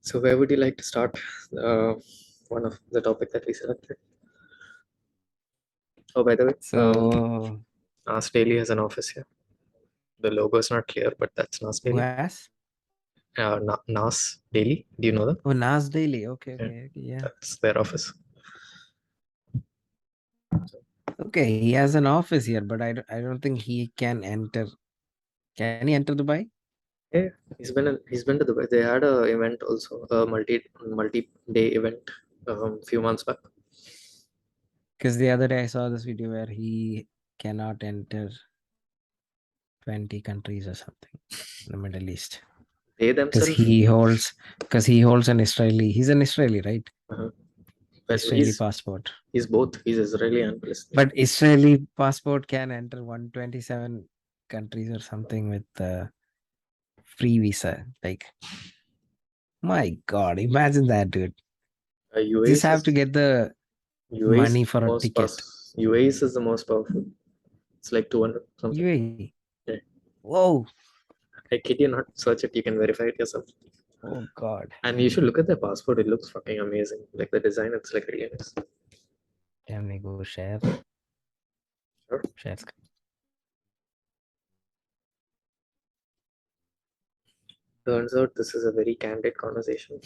So where would you like to start? One of the topic that we selected. Oh, by the way, So, Nas Daily has an office here. The logo is not clear, but that's Nas who Daily. has? Nas Daily. Do you know them? Oh, Nas Daily. Okay, Yeah. okay, yeah. That's their office. Okay, he has an office here, but I don't think he can enter. Can he enter Dubai? Yeah, he's been to Dubai. They had a event also, a multi day event, few months back. Because the other day I saw this video where he cannot enter 20 countries or something in the Middle East. They Because themselves. he holds an Israeli, he's an Israeli, right? Well, Israeli passport. he's both. He's Israeli and Palestinian. But Israeli passport can enter 127 countries or something with free visa. Like, my God, imagine that, dude. UAE Just have is to get the UAE is money the for a most ticket. UAE is the most powerful. It's like 200 something. UAE. Yeah. Whoa. I kid you not. Search it. You can verify it yourself. Oh God. And you should look at their passport. It looks fucking amazing. Like the design, it's like really nice. Can we go share? Sure. Share. Turns out this is a very candid conversation.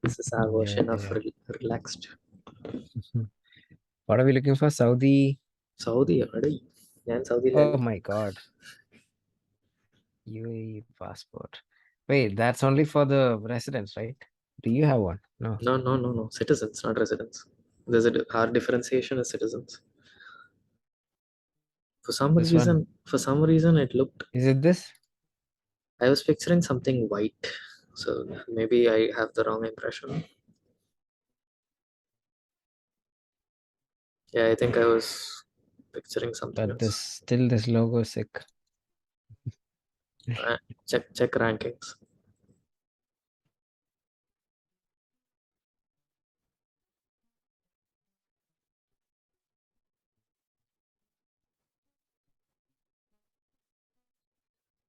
This is our version of relaxed. What are we looking for? Saudi. Saudi, already. Yeah, Saudi. Oh my God. UAE passport. Wait, that's only for the residents, right? Do you have one? No. No. Citizens, not residents. Our differentiation is citizens. This one. For some reason, it looked. Is it this? I was picturing something white, so maybe I have the wrong impression. Yeah, I think I was picturing something But else. this logo is sick. Check rankings.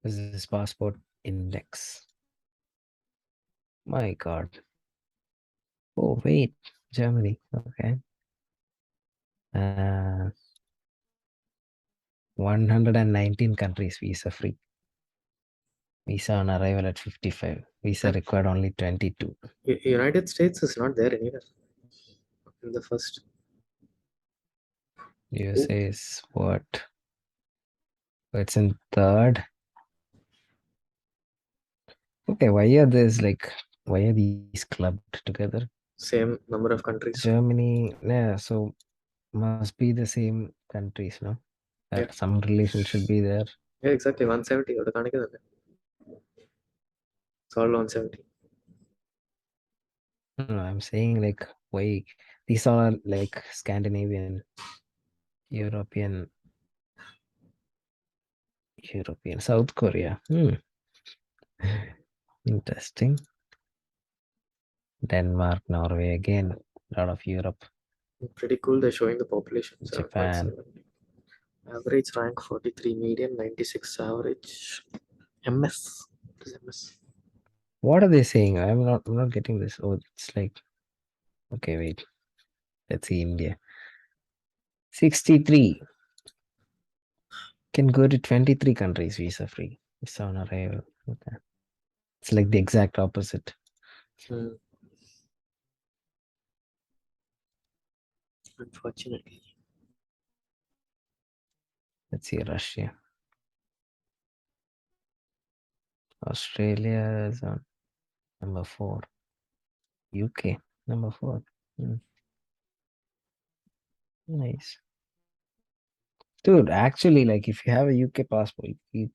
This is passport index. My God. Oh wait, Germany. Okay. 119 countries visa free. Visa on arrival at 55. Visa required only 22. United States is not there anywhere in the first. USA is what? It's in third. Okay, why are these clubbed together? Same number of countries. Germany, yeah, so must be the same countries, no? Yeah. Some relation should be there. Yeah, exactly. 170. It's all 170. No, I'm saying like why these are like Scandinavian, European, South Korea. Interesting. Denmark, Norway again, a lot of Europe. Pretty cool. They're showing the population. Japan. 7.7. Average rank 43, median 96 average. MS. What is MS? What are they saying? I'm not getting this. Oh, it's like okay, wait. Let's see India. 63. Can go to 23 countries visa free. Visa on arrival. Okay. It's like the exact opposite. Unfortunately. Let's see Russia. Australia is on number 4. UK number 4. Nice. Dude, actually, like if you have a UK passport, you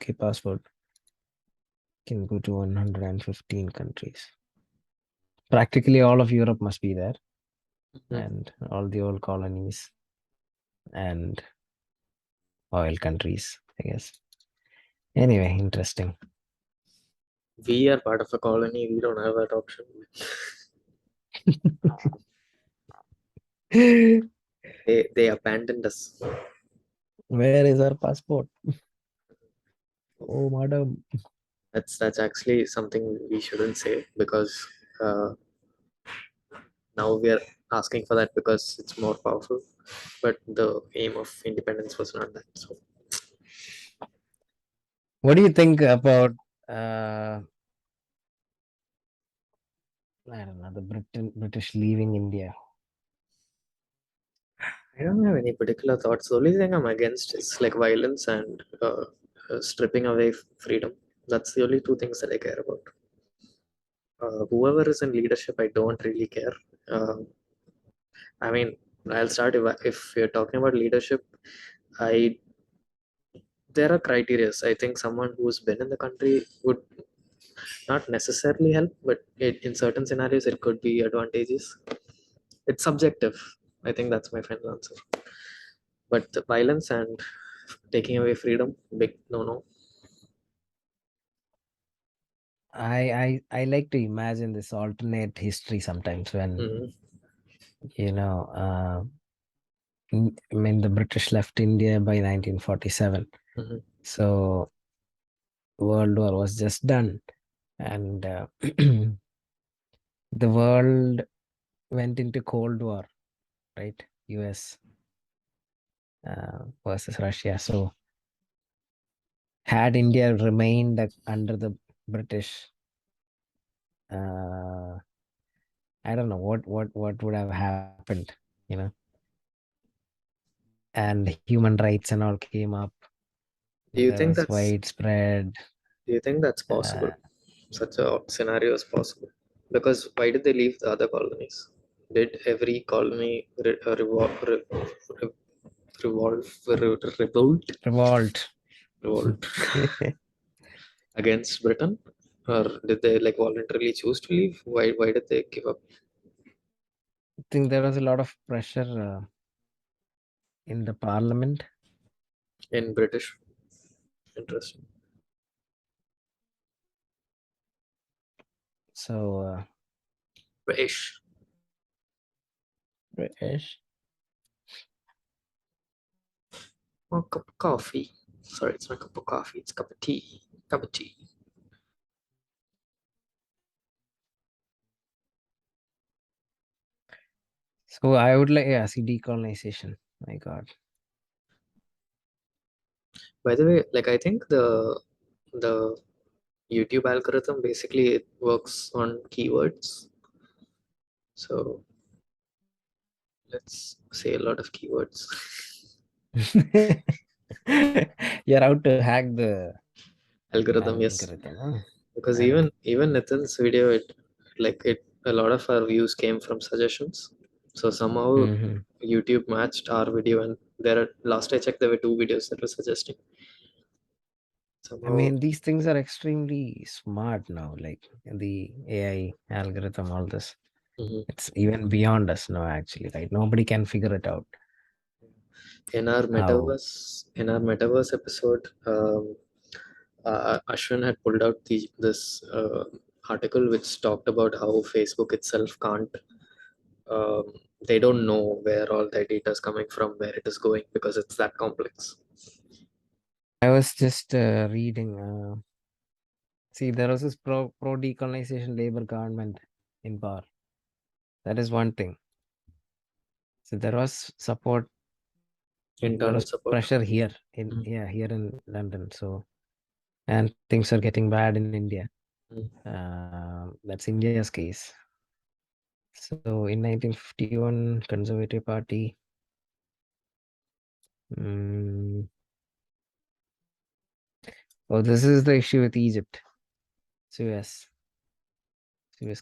can go to 115 countries. Practically all of Europe must be there. And all the old colonies and oil countries, I guess. Anyway, interesting. We are part of a colony. We don't have that option. They abandoned us. Where is our passport? Oh, madam. That's actually something we shouldn't say, because uh, now we are asking for that because it's more powerful. But the aim of independence was not that. So What do you think about uh, I don't know, the British leaving India? I don't have any particular thoughts. The only thing I'm against is like violence and stripping away freedom. That's the only two things that I care about. Whoever is in leadership, I don't really care. Um I mean, I'll start if you're talking about leadership. I There are criterias. I think someone who's been in the country would not necessarily help, but in certain scenarios it could be advantageous. It's subjective. I think that's my final answer. But the violence and taking away freedom, big no no. I like to imagine this alternate history sometimes when Hmm. you know I mean the British left India by 1947, Hmm. so World War was just done, and the world went into Cold War, right? US versus Russia. So had India remained under the British, uh, I don't know what would have happened, you know. And human rights and all came up. Do you There think was that's widespread. do you think that's Uh, possible? Such a scenario is possible. Because why did they leave the other colonies? Did every colony revolve, revolt, revolt. revolt against Britain, or did they like voluntarily choose to leave? Why did they give up? I think there was a lot of pressure in the parliament. In British interest? So British. British. Oh, cup of coffee. Sorry, it's not cup of coffee. It's cup of tea. Cup of tea. So I would like, yeah, see decolonization. My God. By the way, like I think the YouTube algorithm basically it works on keywords. So let's say a lot of keywords. You're out to hack the Algorithm, yes. algorithm, huh? Because I don't even Nitin's video, it a lot of our views came from suggestions. So somehow know. YouTube matched our video, and there are last I checked there were two videos that were suggesting. I Somehow, mean, these things are extremely smart now, like the AI algorithm, all this. mhm. It's even beyond us now, actually, right? Nobody can figure it out in our how. metaverse episode, Ashwin had pulled out this article which talked about how Facebook itself can't. Um, they don't know where all their data is coming from, where it is going, because it's that complex. I was just reading. See, there was this pro decolonization Labour government in power. That is one thing. So there was support. There Internal was support. pressure here in Mm, yeah here in London. So and things are getting bad in India. mm. That's India's case. So in 1951, Conservative Party. Mm, oh, this is the issue with Egypt. Suez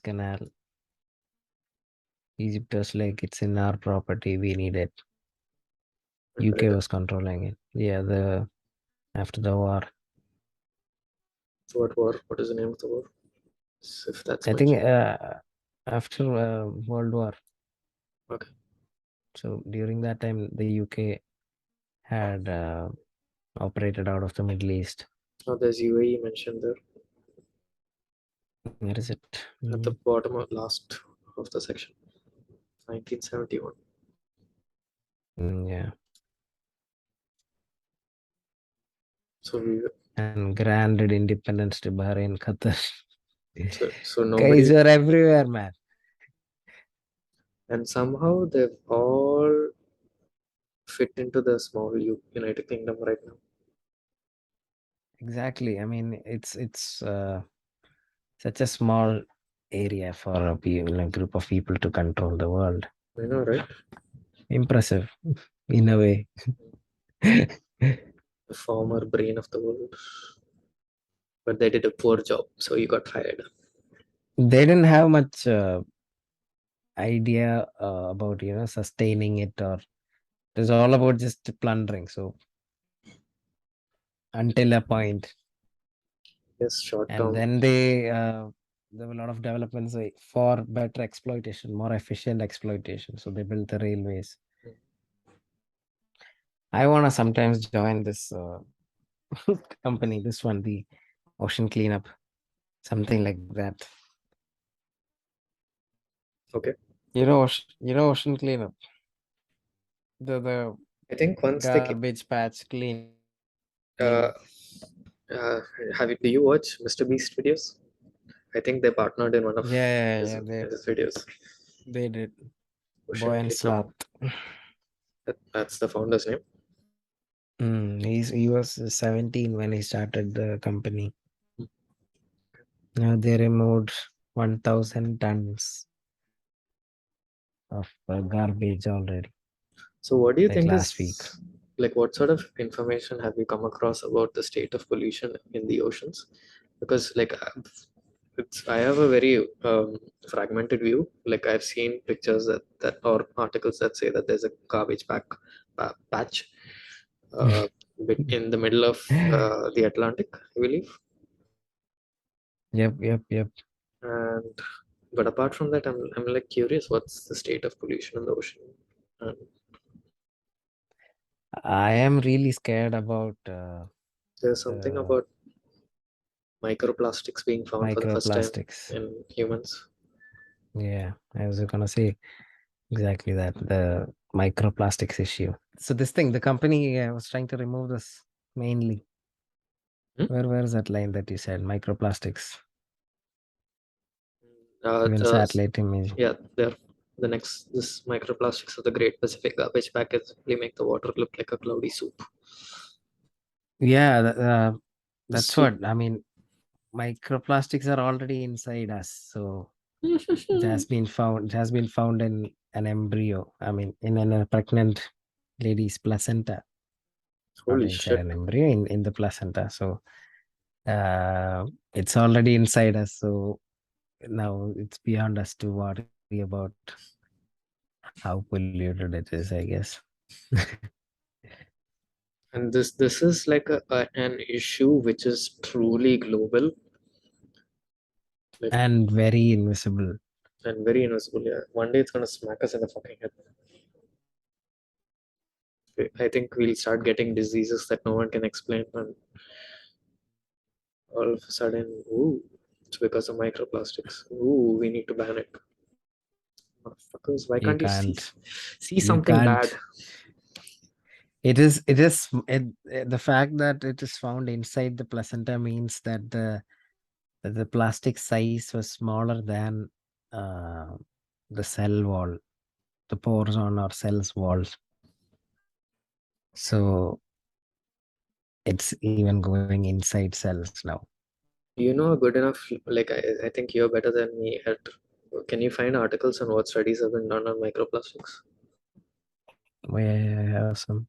Canal. Egypt was like, it's in our property. We need it. UK Right. was controlling it. Yeah, the after the war. So what war? What is the name of the war? If that's I think mentioned. after World War. Okay. So during that time, the UK had operated out of the Middle East. Now there's UAE mentioned there Where is it? at the bottom of last of the section. 1971. Yeah. So and granted independence to Bahrain, Qatar. So Guys nobody, are everywhere, man. and somehow they've all fit into the small United Kingdom right now. Exactly. I mean, it's such a small area for a group of people to control the world. I know, right? Impressive, in a way. The former brain of the world, but they did a poor job, so you got fired. They didn't have much idea about sustaining it, or it was all about just plundering. So until a point, Yes, short and term. then there were a lot of developments for better exploitation, more efficient exploitation. So they built the railways. I want to sometimes join this company, this one, the ocean cleanup, something like that. Okay. Ocean cleanup, the I think once they came, garbage patch cleaning. uh, uh, do you watch Mr. Beast videos? I think they partnered in one of Yeah, his videos. they did. Ocean Boy and Cleanup. Sloth. That's the founder's name. He was 17 when he started the company. Now they removed 1,000 tons of garbage already, So, what do you like think last week. is like? What sort of information have you come across about the state of pollution in the oceans? Because I have a very fragmented view. Like I've seen pictures that or articles that say that there's a patch uh, in the middle of the Atlantic, I believe. Yep. And but apart from that, I'm like curious, what's the state of pollution in the ocean? And I am really scared about there's something the about microplastics being found for the first time microplastics. in humans. Yeah, I was gonna say exactly that, the microplastics issue. So this thing, the company was trying to remove this mainly. Hmm? Where's that line that you said? Microplastics, even The satellite image. Yeah, there. The next, this microplastics of the Great Pacific Garbage Package simply make the water look like a cloudy soup. Yeah, The that's soup. what I mean. Microplastics are already inside us, so it has been found in an embryo. I mean, in a pregnant lady's placenta, not Holy inside shit! an embryo, in the placenta. So it's already inside us. So now it's beyond us to worry about how polluted it is, I guess. And this is like an issue which is truly global, like, And very invisible. and very invisible. Yeah, one day it's gonna smack us in the fucking head. I think we'll start getting diseases that no one can explain, and all of a sudden, ooh, it's because of microplastics. Ooh, we need to ban it. Motherfuckers, why You can't you see can't. You something bad? can't. It is the fact that it is found inside the placenta means that the plastic size was smaller than uh, the cell wall, the pores on our cells walls. So it's even going inside cells now. You know good enough, like I think you're better than me at. Can you find articles on what studies have been done on microplastics? We have some.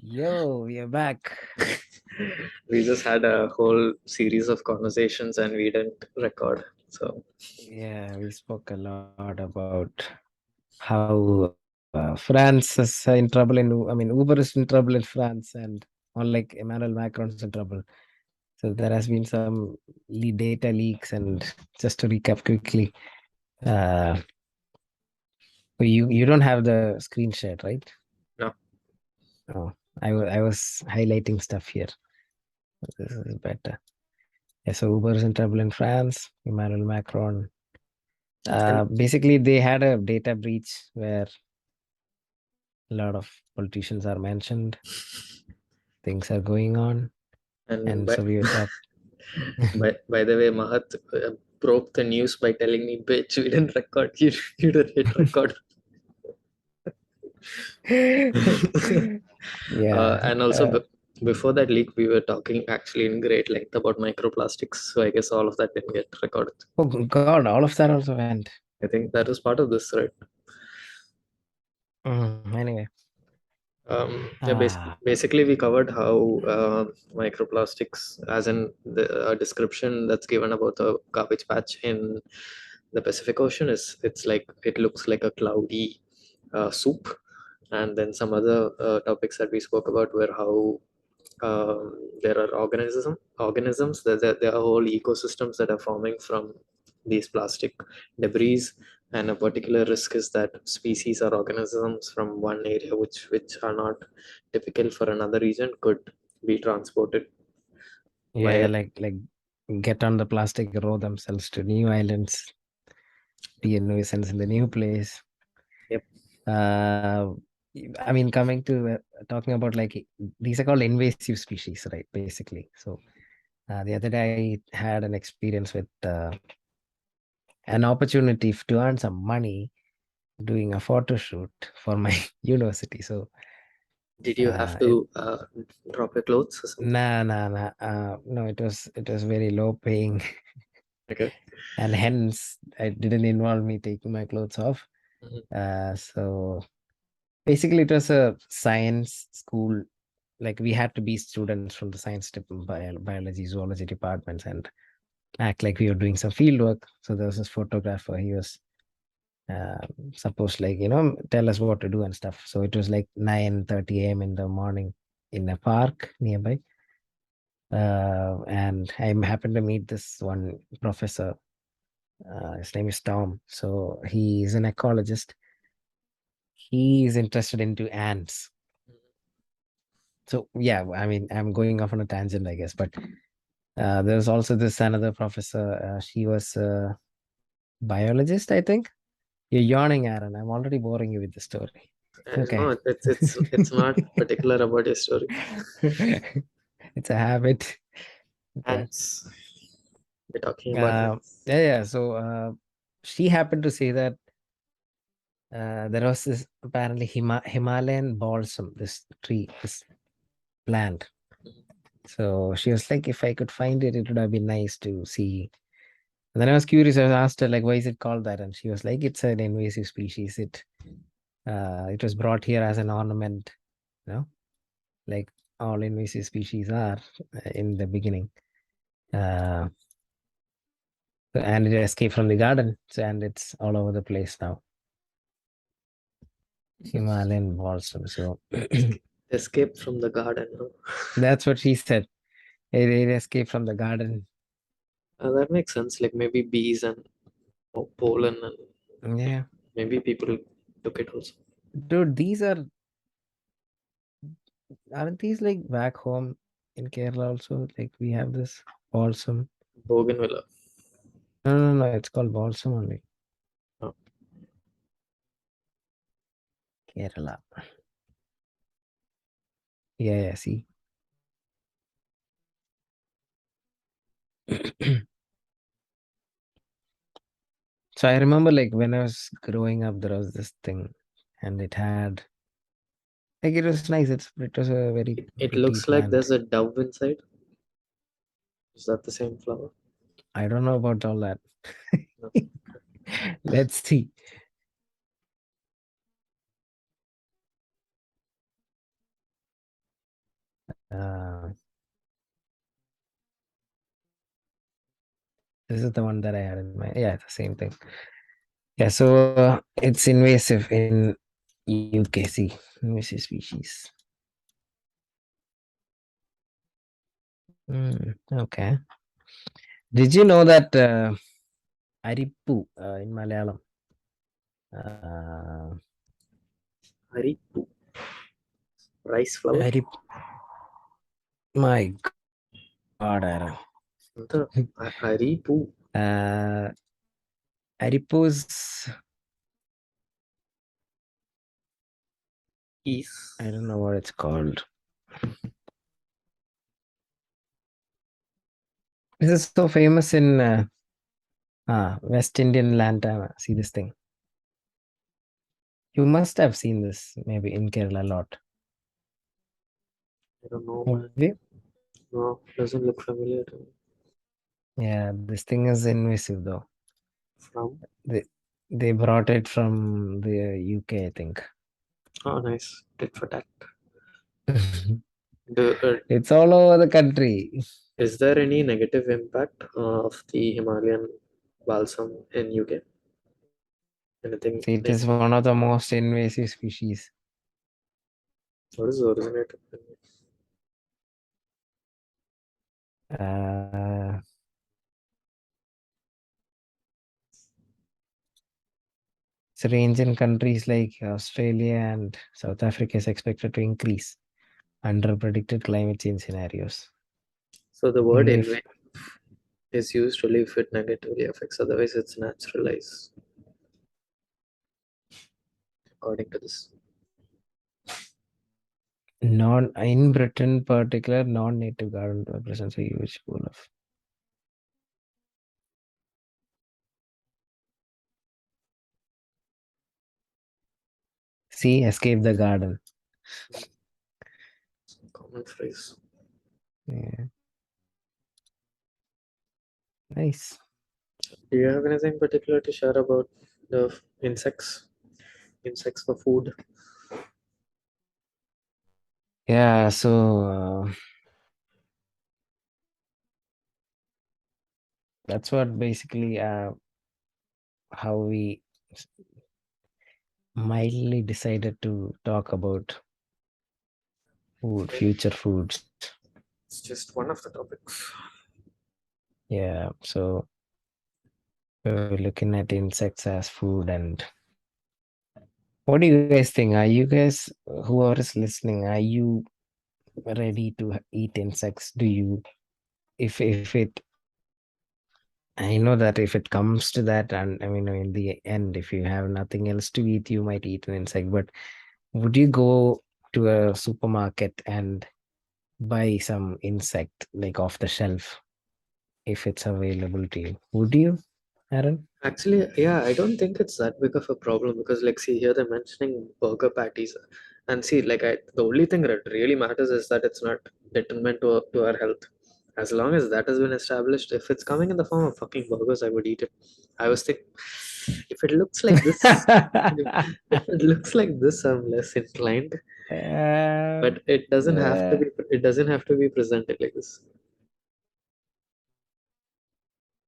Yo, we are back. We just had a whole series of conversations and we didn't record. So Yeah, we spoke a lot about how France is in trouble Uber is in trouble in France, and unlike Emmanuel Macron's in trouble. So there has been some data leaks, and just to recap quickly, uh, you don't have the screen shared, right? no, Oh, I was highlighting stuff here. This is better. Yeah, so Uber is in trouble in France. Emmanuel Macron. and Basically, they had a data breach where a lot of politicians are mentioned. things are going on. And And so we would talk. by the way, Mahat broke the news by telling me, "Bitch, we didn't record. You didn't hit record." Yeah. And also, before that leak, we were talking actually in great length about microplastics. So I guess all of that didn't get recorded. Oh God, all of that also went. I think that was part of this, right? Anyway. Yeah, Ah. basically, we covered how microplastics, as in the description that's given about the garbage patch in the Pacific Ocean, is it's like it looks like a cloudy soup. And then some other topics that we spoke about were how there are organisms there are whole ecosystems that are forming from these plastic debris, and a particular risk is that species or organisms from one area which are not typical for another region could be transported Yeah, via. like get on the plastic, row themselves to new islands, be a nuisance in the new place. Yep. Uh, I mean, coming to talking about like these are called invasive species, right? Basically. So the other day I had an experience with an opportunity to earn some money doing a photo shoot for my university. So Did you have it, to drop your clothes or something? nah. No, it was very low paying, Okay. and hence it didn't involve me taking my clothes off. Mhm. So basically, it was a science school. Like we had to be students from the science biology, zoology departments, and act like we were doing some field work. So there was this photographer. He was uh, supposed like tell us what to do and stuff. So it was like 9:30 a.m. in the morning in a park nearby. And I happened to meet this one professor. His name is Tom. So he is an ecologist. He is interested into ants. So yeah, I mean, I'm going off on a tangent, I guess. But there's also this another professor. She was a biologist, I think. You're yawning, Aaron. I'm already boring you with the story. Okay. No, it's not particular about your story. It's a habit. Okay. Ants. We're talking about ants. Yeah. So she happened to say that there was this apparently Himalayan balsam, this tree, this plant. So she was like, if I could find it, it would have been nice to see. And then I was curious. I asked her like, why is it called that? And she was like, it's an invasive species. It was brought here as an ornament, you know, like all invasive species are in the beginning. Uh, and it escaped from the garden, and it's all over the place now. Himalayan balsam. So Escape from the garden. Huh? that's what she said. It escaped from the garden. That makes sense. Like maybe bees and pollen, and Yeah, maybe people took it also. dude, these aren't these like back home in Kerala also? Like we have this balsam. Bougainvillea. No. It's called balsam only. Oh. Kerala. Yeah. See. So I remember like when I was growing up, there was this thing, and it had like it was nice. It was a very It pretty looks like plant. there's a dove inside. Is that the same flower? I don't know about all that. No. Let's see. Uh, this is the one that I had in my. Yeah, it's the same thing. Yeah, so it's invasive in UK. See, invasive species. Okay. Did you know that Aripu in Malayalam? Uh, Haripu. Rice flower. Arip. My God, Aaron. The Haripu Uh, Aripu's. is. I don't know what it's called. This is so famous in West Indian land. See this thing. You must have seen this maybe in Kerala a lot. I don't know, Have man. you? No, doesn't look familiar to me. Yeah, this thing is invasive though. From? They they brought it from the UK, I think. Oh, nice. Tit for tat. Do, It's all over the country. is there any negative impact of the Himalayan balsam in UK? Anything See, it is negative? one of the most invasive species. What is originated? Uh, its range in countries like Australia and South Africa is expected to increase under predicted climate change scenarios. So the word Only if invade is used only if it negatively affects. Otherwise, it's naturalized according to this. non in Britain, particular non-native garden represents a huge pool of. See, escape the garden. Common phrase. Yeah, nice. Do you have anything particular to share about the insects? Insects for food? Yeah, so that's what basically how we mildly decided to talk about food, future foods. It's just one of the topics. Yeah, so we're looking at insects as food. And what do you guys think? Are you guys, whoever is listening, are you ready to eat insects? Do you, if it, I know that if it comes to that, and I mean, in the end, if you have nothing else to eat, you might eat an insect. But would you go to a supermarket and buy some insect like off the shelf if it's available to you? Would you, Aaron? Actually, yeah, I don't think it's that big of a problem because, like, see, here they're mentioning burger patties, and see, like, the only thing that really matters is that it's not detriment to our health. As long as that has been established, if it's coming in the form of fucking burgers, I would eat it. I was thinking, if it looks like this, if it looks like this, I'm less inclined. Uh, But it doesn't have to uh, be. It doesn't have to be presented like this.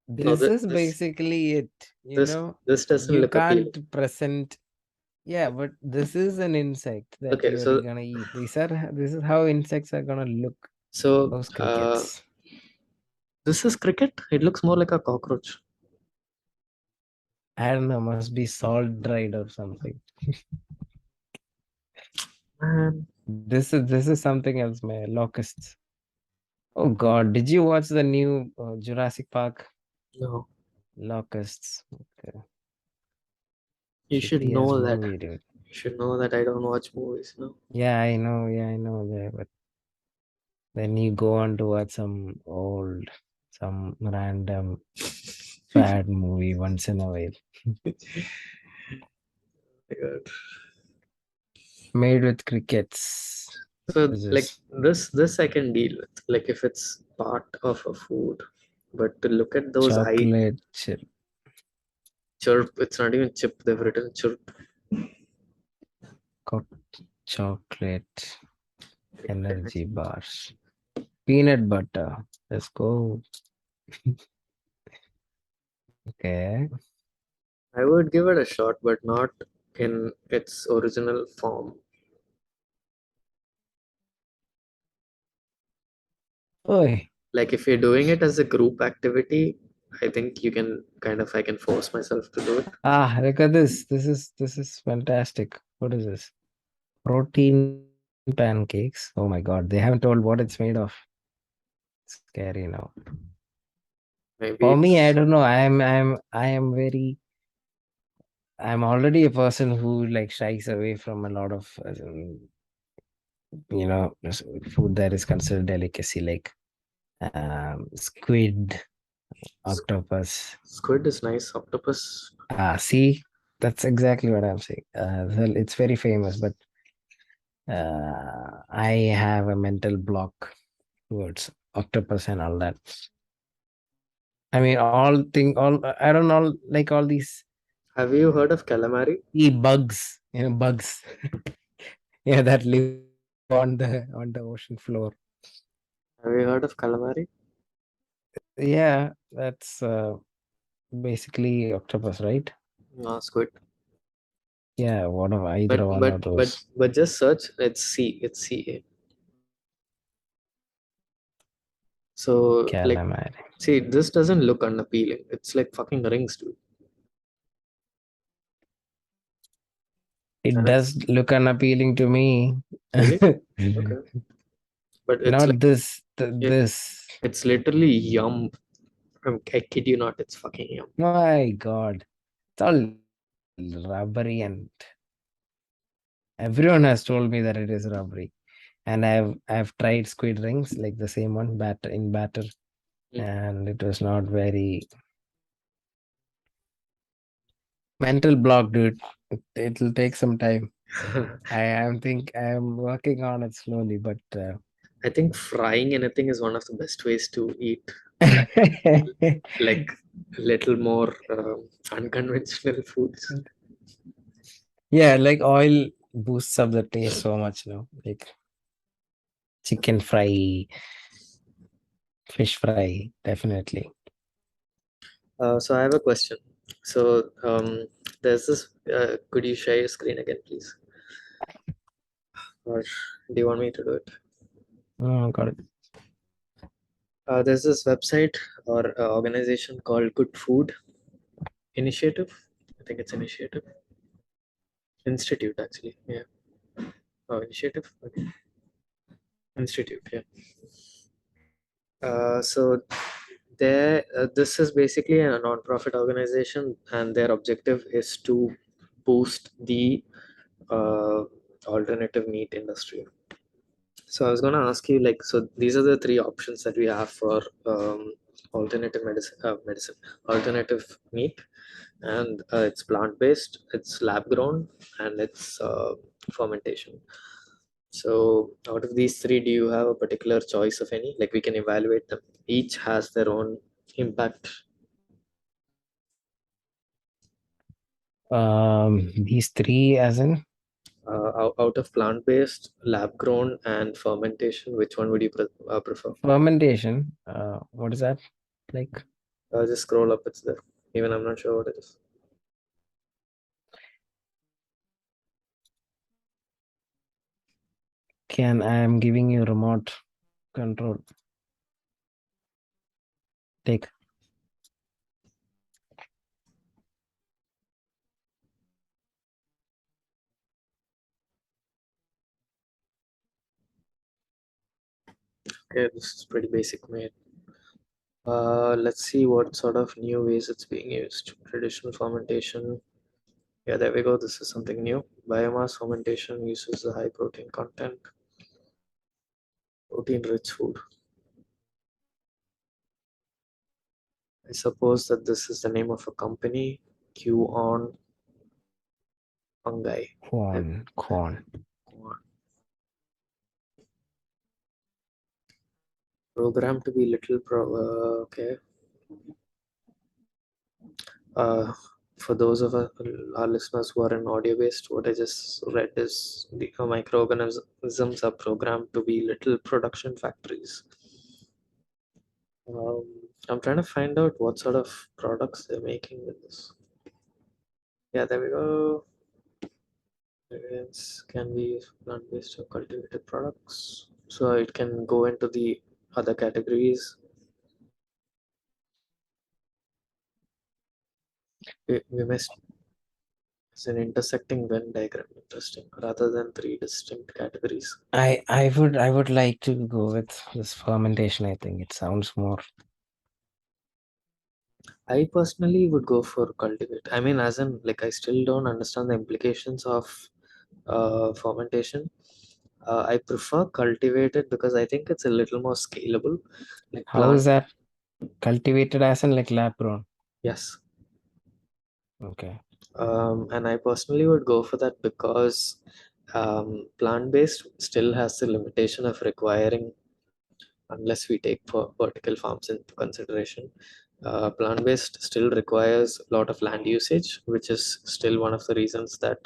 No, this is basically it. this this doesn't You look appealing. can't present. Yeah, but this is an insect that Okay, you're so gonna eat. This is how insects are gonna look. so Those uh, crickets. this is cricket. It looks more like a cockroach. I don't know, must be salt dried or something. Man, This is something else, man. Locusts. Oh God, did you watch the new Jurassic Park? no. Locusts. Okay. You should Shitty ass know that. movie, dude. You should know that I don't watch movies. No. Yeah, I know. Yeah, I know that. But then you go on to watch some random bad movie once in a while. My God. Made with crickets. So This like is this I can deal with. Like if it's part of a food, but to look at those eye chocolate chip, chirp, it's not even chip. They've written chirp. co- chocolate energy Energy. bars, peanut butter. Let's go. Okay. I would give it a shot, but not in its original form. Oi. Like if you're doing it as a group activity, I think you can kind of I can force myself to do it. Ah, look at this. This is fantastic. What is this? Protein pancakes. Oh my God. They haven't told what it's made of. Scary now. Maybe For me, I it's don't know. I am very I'm already a person who like shies away from a lot of food that is considered delicacy. Like Squid, S- octopus. Squid is nice. Octopus. See, that's exactly what I'm saying. Well, it's very famous, but I have a mental block towards octopus and all that. I mean, I don't know, like all these Have you heard of calamari? bugs, bugs, yeah, that live on the ocean floor. Have you heard of calamari? Yeah, that's basically octopus, right? No, squid. Yeah, one of But either one but of but those. but just search. It's C. It's CA. So like, Calamari. see, this doesn't look unappealing. It's like fucking rings, dude. It And it's does look unappealing to me. really okay. But it's Not like this, it. this. It's literally yum. I kid you not. It's fucking yum. My God, it's all rubbery, and everyone has told me that it is rubbery. And I've tried squid rings, like the same one, batter, and it was not very mental block, dude. It'll take some time. I am working on it slowly, but I think frying anything is one of the best ways to eat. Like little more unconventional foods. yeah, like oil boosts up the taste so much, like chicken fry, fish fry, definitely. So I have a question. So there's this. Could you share your screen again, please? Or do you want me to do it? Oh, got it. There's this website or organization called Good Food Initiative. I think it's Initiative. Institute, actually. Yeah. Oh, Initiative. Okay. Institute. Yeah. So this is basically a non-profit organization, and their objective is to boost the uh, alternative meat industry. So I was going to ask you, like, so these are the three options that we have for alternative alternative meat, and it's plant-based, it's lab-grown, and it's fermentation. So out of these three, do you have a particular choice of any? Like we can evaluate them. Each has their own impact. These three, as in Out of plant-based, lab-grown, and fermentation, which one would you prefer? fermentation. What is that like? Just scroll up, it's there. Even I'm not sure what it is. I am giving you remote control. Take. Okay, this is pretty basic made. Let's see what sort of new ways it's being used. Traditional fermentation. Yeah, there we go. This is something new. Biomass fermentation uses the high protein content, protein rich food. I suppose that this is the name of a company, Q on fungi. Corn. Program to be little okay. Uh, for those of our listeners who are in audio based, what I just read is the microorganisms are programmed to be little production factories. Um, I'm trying to find out what sort of products they're making with this. Yeah, there we go. Ingredients can be plant-based or cultivated products. So it can go into the other categories. We missed it's an intersecting Venn diagram. Interesting. Rather than three distinct categories. I would like to go with this fermentation. I think it sounds more. I personally would go for cultivate. I mean, as in, like, I still don't understand the implications of fermentation. I prefer cultivated because I think it's a little more scalable. Like How plant, is that cultivated as in like lab grown? yes. Okay. And I personally would go for that because plant-based still has the limitation of requiring, unless we take for vertical farms into consideration, plant-based still requires a lot of land usage, which is still one of the reasons that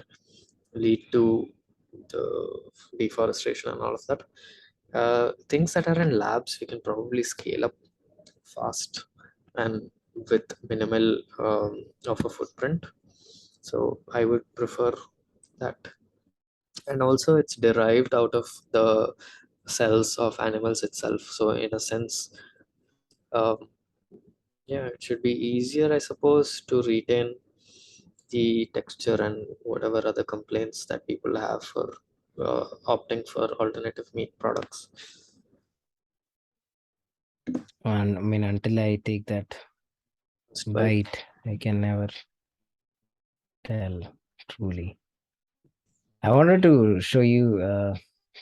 lead to the deforestation and all of that. Things that are in labs, we can probably scale up fast and with minimal of a footprint. So I would prefer that. And also, it's derived out of the cells of animals itself. So, in a sense, um, yeah, it should be easier, I suppose, to retain the texture and whatever other complaints that people have for opting for alternative meat products. And I mean, until I take that Just by bite, I can never tell truly. I wanted to show you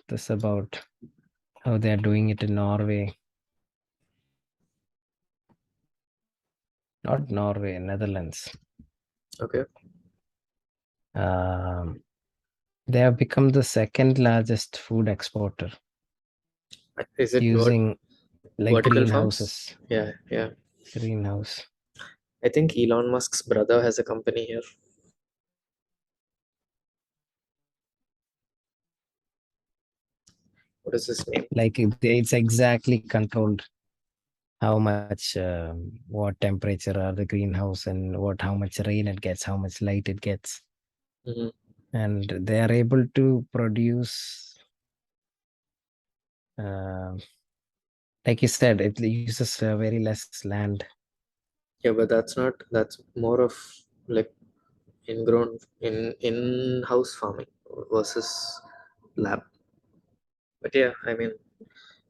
this about how they're doing it in Norway. Not Norway, Netherlands. okay, Um, they have become the second largest food exporter is it using like vertical farms? greenhouses. Yeah, yeah. Greenhouse. I think Elon Musk's brother has a company here. What is his name? Like it's exactly controlled how much, what temperature are the greenhouse and what how much rain it gets, how much light it gets, Hmm. and they are able to produce. Uh, like you said, it uses very less land. Yeah, but that's more of like ingrown in-house farming versus lab. But yeah, I mean,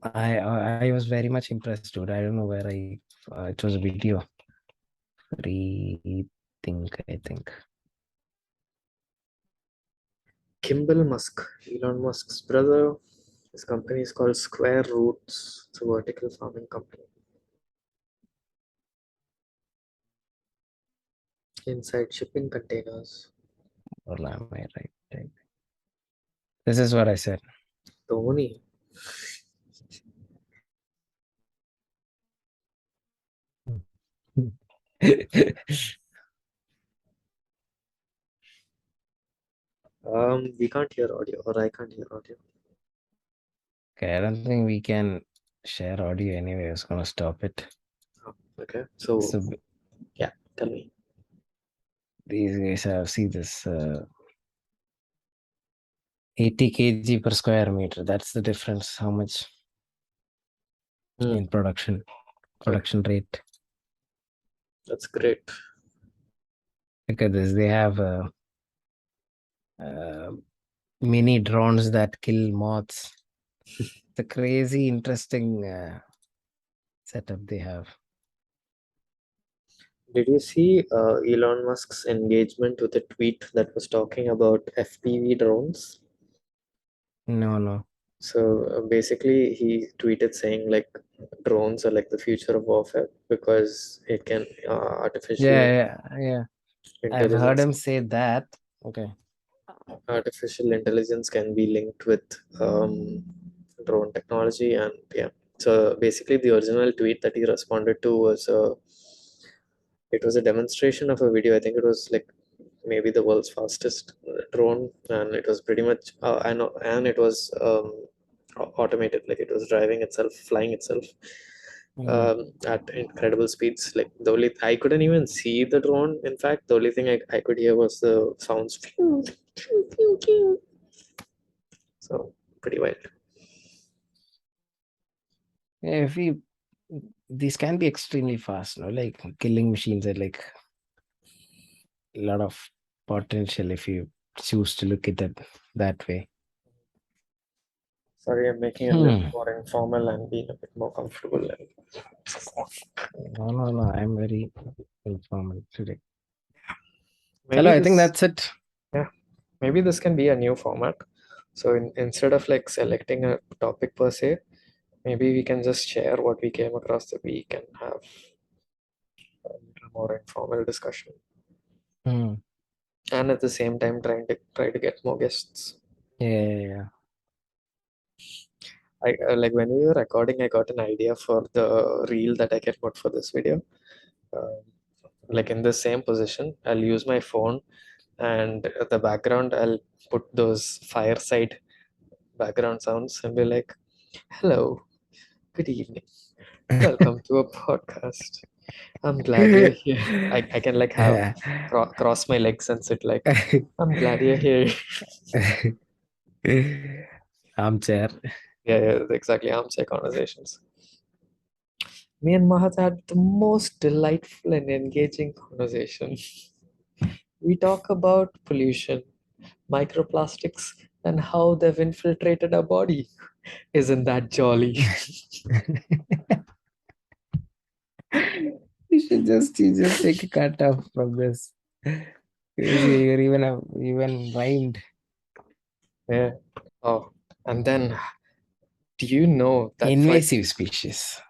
I was very much impressed, dude. I don't know where it was a video. I think. Kimball Musk, Elon Musk's brother, his company is called Square Roots. It's a vertical farming company. Inside shipping containers. Or am I right? This is what I said. Dhoni. We can't hear audio, or I can't hear audio. Okay, I don't think we can share audio anyway. I was gonna stop it. Oh, okay, so So yeah, tell me. these guys have see this 80 kg per square meter. That's the difference. How much Hmm, in okay, production rate. that's great. Look at this. They have mini drones that kill moths. It's a crazy, interesting setup they have. Did you see Elon Musk's engagement with a tweet that was talking about FPV drones? No, no. So basically, he tweeted saying like drones are like the future of warfare because it can Yeah. I've heard intelligence him say that. Okay. artificial intelligence can be linked with drone technology. And yeah, so basically the original tweet that he responded to was it was a demonstration of a video. I think it was like maybe the world's fastest drone, and it was pretty much I know, and it was automated, like it was driving itself, flying itself Mm. at incredible speeds. Like the only I couldn't even see the drone. In fact, the only thing I could hear was the sounds. Phew, phew, phew, phew. So pretty wild. Yeah, if we these can be extremely fast, no? Like killing machines are like a lot of potential if you choose to look at it that way. Sorry, I'm making it a little Hmm. more informal and being a bit more comfortable. No. I'm very informal today. Hello, Maybe I think this, that's it. yeah, maybe this can be a new format. So instead of like selecting a topic per se, maybe we can just share what we came across the week and have a more informal discussion. Hmm. And at the same time, try to get more guests. Yeah. I like when we were recording, I got an idea for the reel that I can put for this video. Um, like in the same position, I'll use my phone, and the background I'll put those fireside background sounds and be like, "Hello, good evening, welcome to a podcast. I'm glad you're here." I can like have cross my legs and sit like, "I'm glad you're here." Armchair. Yeah, exactly. Armchair conversations. Me and Mahat had the most delightful and engaging conversation. We talk about pollution, microplastics, and how they've infiltrated our body. Isn't that jolly? You just take a cut off from this. You're even rhymed. Yeah. Oh, and then do you know that flight? Invasive species.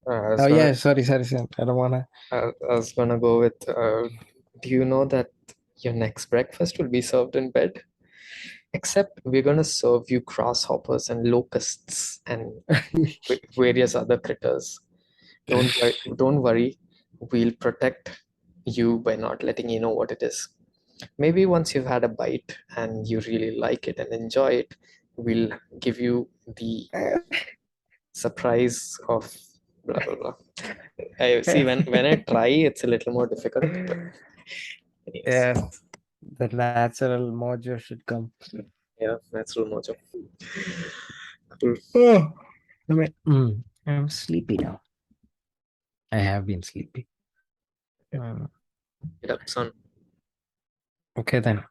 I was Oh gonna, yeah, sorry. I don't wanna. I was gonna go with. Do you know that your next breakfast will be served in bed? Except we're gonna serve you grasshoppers and locusts and various other critters. Don't worry. We'll protect you by not letting you know what it is. Maybe once you've had a bite and you really like it and enjoy it, we'll give you the surprise of blah blah blah. I see when I try, it's a little more difficult, but anyways, Yeah, the natural mojo should come. yeah, natural mojo. Cool. Oh, I'm sleepy now. I have been sleepy. Get up, son. Okay then.